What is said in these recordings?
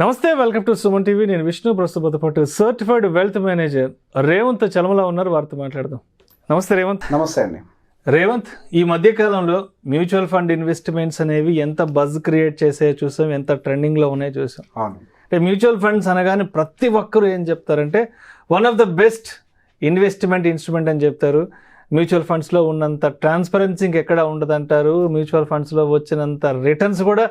నమస్తే, welcome to Suman TV. నేను విష్ణు. ప్రస్తుతం పాటు certified wealth manager Revanth Chalamala ఉన్నారు. వారితో మాట్లాడదాం. నమస్తే రేవంత్. నమస్తే అండి. రేవంత్, ఈ మధ్యకాలంలో మ్యూచువల్ ఫండ్ ఇన్వెస్ట్మెంట్స్ అనేవి ఎంత బజ్ క్రియేట్ చేసాయో చూసాం, ఎంత ట్రెండింగ్లో ఉన్నాయో చూసాం. అంటే మ్యూచువల్ ఫండ్స్ అనగానే ప్రతి ఒక్కరు ఏం చెప్తారంటే one of the best investment instrument అని చెప్తారు. మ్యూచువల్ ఫండ్స్లో ఉన్నంత ట్రాన్స్పరెన్సీ ఇంకెక్కడ ఉండదంటారు. మ్యూచువల్ ఫండ్స్లో వచ్చినంత రిటర్న్స్ కూడా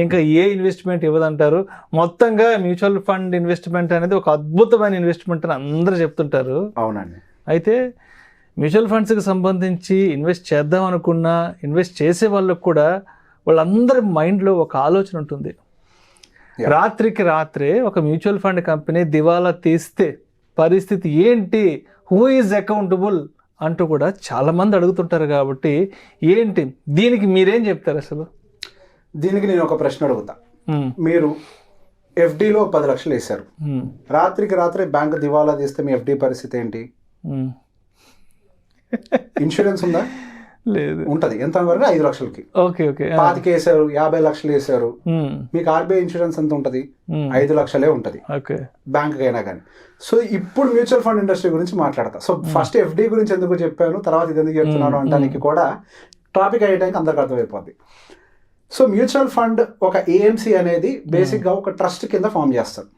ఇంకా ఏ ఇన్వెస్ట్మెంట్ ఇవ్వదంటారు. మొత్తంగా మ్యూచువల్ ఫండ్ ఇన్వెస్ట్మెంట్ అనేది ఒక అద్భుతమైన ఇన్వెస్ట్మెంట్ అని అందరూ చెప్తుంటారు. అవునండి. అయితే మ్యూచువల్ ఫండ్స్కి సంబంధించి ఇన్వెస్ట్ చేద్దాం అనుకున్నా, ఇన్వెస్ట్ చేసే వాళ్ళకు కూడా వాళ్ళందరి మైండ్లో ఒక ఆలోచన ఉంటుంది. రాత్రికి రాత్రే ఒక మ్యూచువల్ ఫండ్ కంపెనీ దివాలా తీస్తే పరిస్థితి ఏంటి, హూ ఈజ్ అకౌంటబుల్ అంటూ కూడా చాలామంది అడుగుతుంటారు. కాబట్టి ఏంటి దీనికి మీరేం చెప్తారు? అసలు దీనికి నేను ఒక ప్రశ్న అడుగుతా. మీరు ఎఫ్డీలో 10 లక్షలు వేశారు, రాత్రికి రాత్రే బ్యాంక్ దివాలా తీస్తే మీ ఎఫ్డీ పరిస్థితి ఏంటి? ఇన్సూరెన్స్ ఉందా? లేదు. ఉంటది. ఎంత వరకు? 5 లక్షలకి. Okay okay. 25 వేసారు, 50 లక్షలు వేసారు, మీకు ఆర్బీఐ ఇన్సూరెన్స్ ఎంత ఉంటది? 5 లక్షలే ఉంటది బ్యాంక్ అయినా కానీ. సో ఇప్పుడు మ్యూచువల్ ఫండ్ ఇండస్ట్రీ గురించి మాట్లాడతా. సో ఫస్ట్ ఎఫ్డీ గురించి ఎందుకు చెప్పాను, తర్వాత ఇది ఎందుకు చెప్తున్నాను అంటానికి కూడా టాపిక్ అయ్యేటానికి అందరికి అర్థమైపోద్ది. సో మ్యూచువల్ ఫండ్ ఒక ఏఎంసీ అనేది బేసిక్గా ఒక ట్రస్ట్ కింద ఫామ్ చేస్తారు.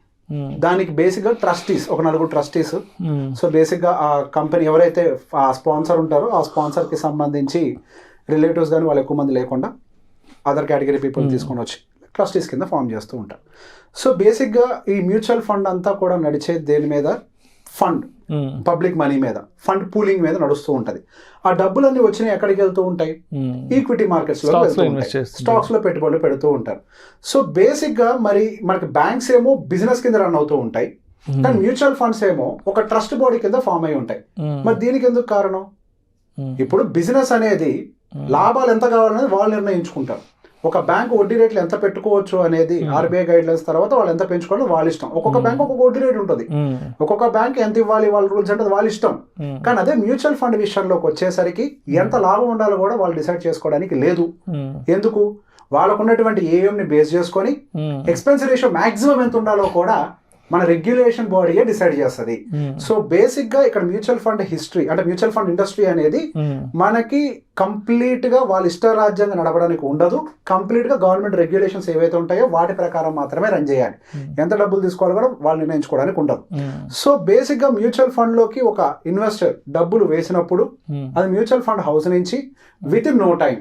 దానికి బేసిక్గా ట్రస్టీస్, ఒక 4 ట్రస్టీస్. సో బేసిక్గా ఆ కంపెనీ ఎవరైతే ఆ స్పాన్సర్ ఉంటారో ఆ స్పాన్సర్కి సంబంధించి రిలేటివ్స్ కానీ వాళ్ళు ఎక్కువ మంది లేకుండా అదర్ కేటగిరీ పీపుల్ తీసుకొని వచ్చి ట్రస్టీస్ కింద ఫామ్ చేస్తూ ఉంటారు. సో బేసిక్గా ఈ మ్యూచువల్ ఫండ్ అంతా కూడా నడిచేది దేని మీద? ఫండ్, పబ్లిక్ మనీ మీద, ఫండ్ పూలింగ్ మీద నడుస్తూ ఉంటుంది. ఆ డబ్బులన్నీ వచ్చినాయి ఎక్కడికి వెళ్తూ ఉంటాయి? ఈక్విటీ మార్కెట్స్ లో వెళ్తూ ఉంటాయి, స్టాక్స్ లో పెట్టుబడులు పెడుతూ ఉంటారు. సో బేసిక్ గా మరి మనకి బ్యాంక్స్ ఏమో బిజినెస్ కింద రన్ అవుతూ ఉంటాయి, కానీ మ్యూచువల్ ఫండ్స్ ఏమో ఒక ట్రస్ట్ బాడీ కింద ఫామ్ అయి ఉంటాయి. మరి దీనికి ఎందుకు కారణం? ఇప్పుడు బిజినెస్ అనేది లాభాలు ఎంత కావాలనేది వాళ్ళు నిర్ణయించుకుంటారు. ఒక బ్యాంక్ వడ్డీ రేట్లు ఎంత పెట్టుకోవచ్చు అనేది ఆర్బీఐ గైడ్ లైన్స్ తర్వాత వాళ్ళు ఎంత పెంచుకోవాలో వాళ్ళ ఇష్టం. ఒక్కొక్క బ్యాంక్ ఒక్కొక్క వడ్డీ రేట్ ఉంటుంది, ఒక్కొక్క బ్యాంక్ ఎంత ఇవ్వాలి వాళ్ళ రూల్స్ అంటే వాళ్ళ ఇష్టం. కానీ అదే మ్యూచువల్ ఫండ్ విషయంలోకి వచ్చేసరికి ఎంత లాభం ఉండాలో కూడా వాళ్ళు డిసైడ్ చేసుకోవడానికి లేదు. ఎందుకు? వాళ్ళకు ఉన్నటువంటి ఏఎంని బేస్ చేసుకొని ఎక్స్పెన్స్ రేషియో మాక్సిమం ఎంత ఉండాలో కూడా మన రెగ్యులేషన్ బాడీయే డిసైడ్ చేస్తుంది. సో బేసిక్ గా ఇక్కడ మ్యూచువల్ ఫండ్ హిస్టరీ అంటే మ్యూచువల్ ఫండ్ ఇండస్ట్రీ అనేది మనకి కంప్లీట్ గా వాళ్ళ ఇష్టారాజ్యంగా నడపడానికి ఉండదు. కంప్లీట్ గా గవర్నమెంట్ రెగ్యులేషన్స్ ఏవైతే ఉంటాయో వాటి ప్రకారం మాత్రమే రన్ చేయాలి. ఎంత డబ్బులు తీసుకోవాలి కూడా వాళ్ళు నిర్ణయించుకోవడానికి ఉండదు. సో బేసిక్ గా మ్యూచువల్ ఫండ్ లోకి ఒక ఇన్వెస్టర్ డబ్బులు వేసినప్పుడు అది మ్యూచువల్ ఫండ్ హౌస్ నుంచి విత్ ఇన్ నో టైం,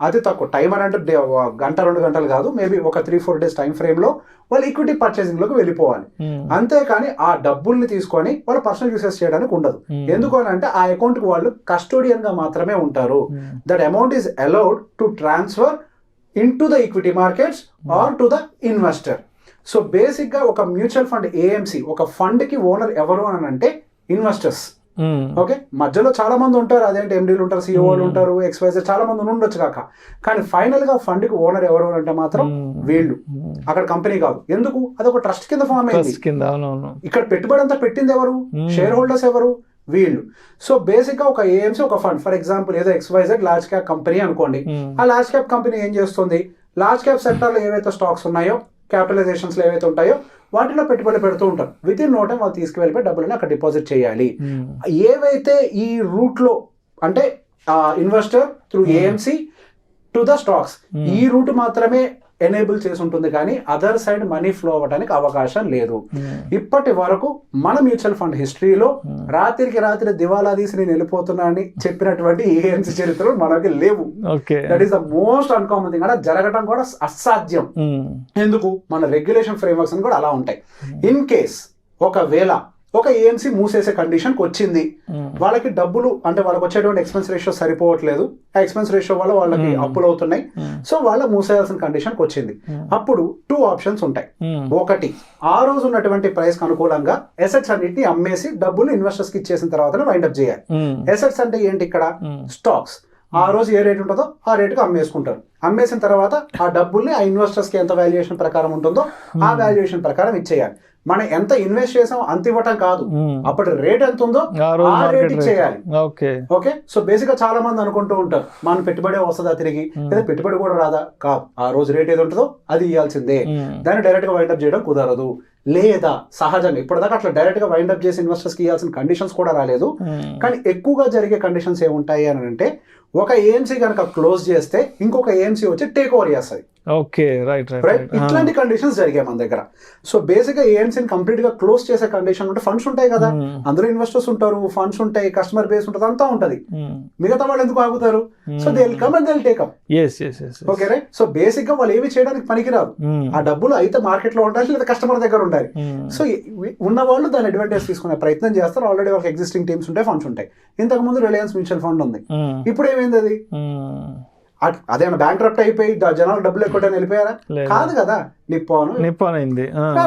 అది తక్కువ టైం అని అంటే 1-2 గంటలు కాదు, మేబీ ఒక 3-4 డేస్ టైం ఫ్రేమ్ లో వాళ్ళు ఈక్విటీ పర్చేసింగ్ లోకి వెళ్ళిపోవాలి. అంతేకాని ఆ డబ్బుల్ని తీసుకొని వాళ్ళు పర్సనల్ యూసెస్ చేయడానికి ఉండదు. ఎందుకు అని అంటే ఆ అకౌంట్ కి వాళ్ళు కస్టోడియన్ గా మాత్రమే ఉంటారు. That amount is allowed to transfer into the equity markets or to the investor. So basic గా ఒక మ్యూచువల్ ఫండ్ ఏఎంసీ, ఒక ఫండ్ కి ఓనర్ ఎవరు అని అంటే ఇన్వెస్టర్స్. ఓకే, మధ్యలో చాలా మంది ఉంటారు, అదేంటి ఎండీలు ఉంటారు, సిఇఓలు ఉంటారు, ఎక్స్వైజర్ చాలా మంది ఉండొచ్చు కాక, కానీ ఫైనల్ గా ఫండ్ కి ఓనర్ ఎవరు అంటే మాత్రం వీళ్ళు, అక్కడ కంపెనీ కాదు. ఎందుకు? అది ఒక ట్రస్ట్ కింద ఫామ్ అయింది. ఇక్కడ పెట్టుబడి అంతా పెట్టింది ఎవరు? షేర్ హోల్డర్స్ ఎవరు? వీళ్ళు. సో బేసిక్ గా ఒక ఏఎంసీ, ఒక ఫండ్, ఫర్ ఎగ్జాంపుల్ ఏదో ఎక్స్వైజెడ్ లార్జ్ క్యాప్ కంపెనీ అనుకోండి. ఆ లార్జ్ క్యాప్ కంపెనీ ఏం చేస్తుంది? లార్జ్ క్యాప్ సెక్టర్ లో ఏవైతే స్టాక్స్ ఉన్నాయో, క్యాపిటలైజేషన్స్ లో ఏవైతే ఉంటాయో వాటిలో పెట్టుబడి పెడుతూ ఉంటారు. విత్ ఇన్ నో టైం వాళ్ళు తీసుకువెళ్ళిపోయి డబ్బులని అక్కడ డిపాజిట్ చేయాలి. ఏవైతే ఈ రూట్ లో అంటే investor through AMC to the stocks, ఈ రూట్ మాత్రమే ఎనేబుల్ చేసి ఉంటుంది, కానీ అదర్ సైడ్ మనీ ఫ్లో అవ్వడానికి అవకాశం లేదు. ఇప్పటి వరకు మన మ్యూచువల్ ఫండ్ హిస్టరీలో రాత్రికి రాత్రి దివాలా తీసి నేను వెళ్ళిపోతున్నా అని చెప్పినటువంటి ఏఎంసీ చరిత్రలు మనకి లేవు. That is the most uncommon thing. అంటే జరగడం కూడా అసాధ్యం. ఎందుకు? మన రెగ్యులేషన్ ఫ్రేమ్వర్క్స్ కూడా అలా ఉంటాయి. ఇన్ కేస్ ఒకవేళ ఒక ఏఎంసీ మూసేసే కండిషన్కి వచ్చింది, వాళ్ళకి డబ్బులు అంటే వాళ్ళకి వచ్చేటువంటి ఎక్స్పెన్స్ రేషియో సరిపోవట్లేదు, ఆ ఎక్స్పెన్స్ రేషియో వల్ల వాళ్ళకి అప్పులు అవుతున్నాయి, సో వాళ్ళ మూసేయాల్సిన కండిషన్కి వచ్చింది. అప్పుడు 2 ఆప్షన్స్ ఉంటాయి. ఒకటి, ఆ రోజు ఉన్నటువంటి ప్రైస్ కి అనుకూలంగా ఎసెట్స్ అన్నింటినీ అమ్మేసి డబ్బులు ఇన్వెస్టర్స్ కి ఇచ్చేసిన తర్వాత వైండప్ చేయాలి. ఎసెట్స్ అంటే ఏంటి? ఇక్కడ స్టాక్స్. ఆ రోజు ఏ రేట్ ఉంటుందో ఆ రేటుకి అమ్మేసుకుంటారు. అమ్మేసిన తర్వాత ఆ డబ్బుల్ని ఆ ఇన్వెస్టర్స్ కి ఎంత వాల్యుయేషన్ ప్రకారం ఉంటుందో ఆ వాల్యుయేషన్ ప్రకారం ఇచ్చేయాలి. మనం ఎంత ఇన్వెస్ట్ చేసాం అంత ఇవ్వటం కాదు, అప్పటి రేట్ ఎంత ఉందో ఆ రేట్ ఇచ్చేయాలి. ఓకే, సో బేసిక్ గా చాలా మంది అనుకుంటూ ఉంటారు మన పెట్టుబడి వస్తుందా తిరిగి, లేదా పెట్టుబడి కూడా రాదా. కాదు, ఆ రోజు రేట్ ఏది ఉంటుందో అది ఇవ్వాల్సిందే. దాన్ని డైరెక్ట్ గా వైండప్ చేయడం కుదరదు. లేదా సహజంగా ఇప్పటిదాకా అట్లా డైరెక్ట్ గా వైండప్ చేసి ఇన్వెస్టర్స్ కి ఇవ్వాల్సిన కండిషన్స్ కూడా రాలేదు. కానీ ఎక్కువగా జరిగే కండిషన్స్ ఏముంటాయి అని అంటే, ఒక ఏఎంసీ కనుక క్లోజ్ చేస్తే ఇంకొక ఏఎంసీ వచ్చి టేక్ ఓవర్ చేస్తుంది. Okay, right. ఇట్లాంటి కండిషన్స్ జరిగాయి మన దగ్గర. సో బేసిక్ గా ఏఎంసీని కంప్లీట్ గా క్లోజ్ చేసే కండిషన్ ఉంటే, ఫండ్స్ ఉంటాయి కదా, అందులో ఇన్వెస్టర్స్ ఉంటారు, ఫండ్స్ ఉంటాయి, కస్టమర్ బేస్ ఉంటుంది, అంతా ఉంటది. మిగతా వాళ్ళు ఎందుకు ఆగుతారు? So they will come and they will take up. Okay right. So basic గా వాళ్ళు ఏవి చేయడానికి పనికిరాదు. ఆ డబ్బులు అయితే మార్కెట్ లో ఉండాలి, లేదా కస్టమర్ దగ్గర ఉండాలి. సో ఉన్న వాళ్ళు దాని అడ్వాంటేజ్ తీసుకునే ప్రయత్నం చేస్తారు. ఆల్రెడీ వాళ్ళకి ఎగ్జిస్టింగ్ టీమ్స్ ఉంటాయి, ఫండ్స్ ఉంటాయి. ఇంతకు ముందు రిలయన్స్ మ్యూచువల్ ఫండ్ ఉంది, ఇప్పుడు ఏమైంది అది? అదేమన్నా బ్యాంక్రప్ట్ అయిపోయి జనాలు డబ్బులు ఎక్కువ వెళ్ళిపోయారా? కాదు కదా, నిప్పాన్ అయింది,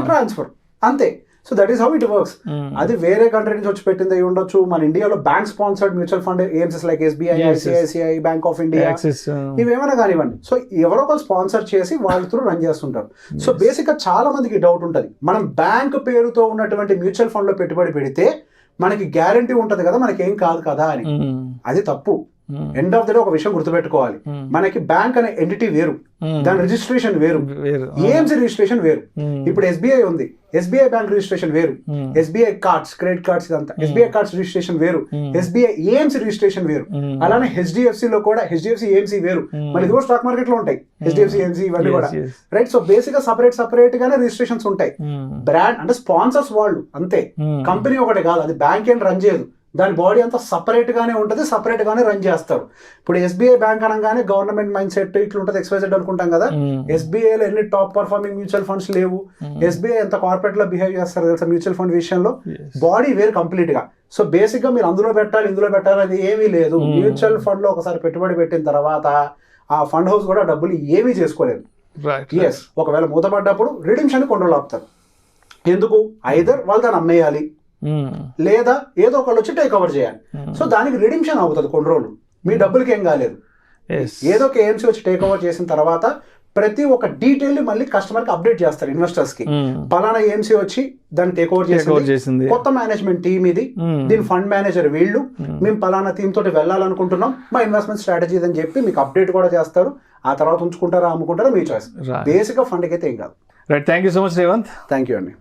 ట్రాన్స్ఫర్, అంతే. So that is how it works. అది వేరే కంట్రీ నుంచి వచ్చి పెట్టింది అయి ఉండొచ్చు. మన ఇండియాలో bank sponsored mutual fund AMCs like SBI, ICICI, bank of India, ఇవేమైనా కానివ్వండి. సో ఎవరో ఒకరు స్పాన్సర్ చేసి వాళ్ళ త్రూ రన్ చేస్తుంటారు. సో బేసిక్ గా చాలా మందికి డౌట్ ఉంటుంది, మనం బ్యాంక్ పేరుతో ఉన్నటువంటి మ్యూచువల్ ఫండ్ లో పెట్టుబడి పెడితే మనకి గ్యారంటీ ఉంటది కదా, మనకి ఏం కాదు కదా అని. అది తప్పు. ఎండ్ ఆఫ్ ద డే ఒక విషయం గుర్తుపెట్టుకోవాలి, మనకి బ్యాంక్ అనే ఎంటిటీ వేరు, దాని రిజిస్ట్రేషన్ వేరు, ఏఎంసీ రిజిస్ట్రేషన్ వేరు. ఇప్పుడు ఎస్బీఐ ఉంది, ఎస్బీఐ బ్యాంక్ రిజిస్ట్రేషన్ వేరు, ఎస్బీఐ కార్డ్స్, క్రెడిట్ కార్డ్స్, ఇదంతా ఎస్బీఐ కార్డ్స్ రిజిస్ట్రేషన్ వేరు, ఎస్బీఐ ఏఎంసీ రిజిస్ట్రేషన్ వేరు. అలానే హెచ్డిఎఫ్సి లో కూడా హెచ్డిఎఫ్సి ఏఎంసీ వేరు. మళ్ళీ ఇది కూడా స్టాక్ మార్కెట్ లో ఉంటాయి, హెచ్డిఎఫ్సి ఏఎంసీ ఇవన్నీ కూడా, రైట్. సో బేసిక్ గా సపరేట్ గానే రిజిస్ట్రేషన్స్ ఉంటాయి. బ్రాండ్ అంటే స్పాన్సర్స్ వాళ్ళు అంతే, కంపెనీ ఒకటి కాదు, అది బ్యాంక్ ఏం రన్ చేయదు, దాని బాడీ అంతా సపరేట్ గానే ఉంటుంది, సపరేట్ గానే రన్ చేస్తారు. ఇప్పుడు ఎస్బీఐ బ్యాంక్ అనగానే గవర్నమెంట్ మైండ్ సెట్ ఇట్లా ఉంటుంది, XYZ అనుకుంటాం కదా. ఎస్బీఐలో ఎన్ని టాప్ పర్ఫార్మింగ్ మ్యూచువల్ ఫండ్స్ లేవు. ఎస్బీఐ ఎంత కార్పొరేట్ లో బిహేవ్ చేస్తారు తెలుసా మ్యూచువల్ ఫండ్ విషయంలో? బాడీ వేరు కంప్లీట్ గా. సో బేసిక్ గా మీరు అందులో పెట్టాలి, ఇందులో పెట్టాలి, అది ఏమీ లేదు. మ్యూచువల్ ఫండ్ లో ఒకసారి పెట్టుబడి పెట్టిన తర్వాత ఆ ఫండ్ హౌస్ కూడా డబ్బులు ఏమీ చేసుకోలేదు. ఎస్, ఒకవేళ మూతపడ్డప్పుడు రిడీమ్షన్ కంట్రోల్ ఆపుతారు. ఎందుకు? ఐదర్ వాళ్ళు దాన్ని అమ్మేయాలి, లేదా ఏదో ఒకళ్ళు వచ్చి టేక్ ఓవర్ చేయాలి. సో దానికి రిడీమ్షన్ అవుతుంది కొన్ని రోజులు, మీ డబ్బులకి ఏం కాలేదు. ఏదో ఒక ఏఎంసీ వచ్చి టేక్ ఓవర్ చేసిన తర్వాత ప్రతి ఒక్క డీటెయిల్ మళ్ళీ కస్టమర్ కి అప్డేట్ చేస్తారు, ఇన్వెస్టర్స్ కి. పలానా ఏఎంసీ వచ్చి దాన్ని టేక్ ఓవర్ చేసింది, కొత్త మేనేజ్మెంట్ టీమ్ ఇది, దీని ఫండ్ మేనేజర్ వీళ్ళు, మేము పలానా టీమ్ తోటి వెళ్ళాలనుకుంటున్నాం, మా ఇన్వెస్ట్మెంట్ స్ట్రాటజీ అని చెప్పి మీకు అప్డేట్ కూడా చేస్తారు. ఆ తర్వాత ఉంచుకుంటారా అమ్ముకుంటారా మీ చాయిస్. బేసిక్ గా ఫండ్ కి అయితే ఏం కాదు. Right, thank you so much Revanth. Thank you అండి.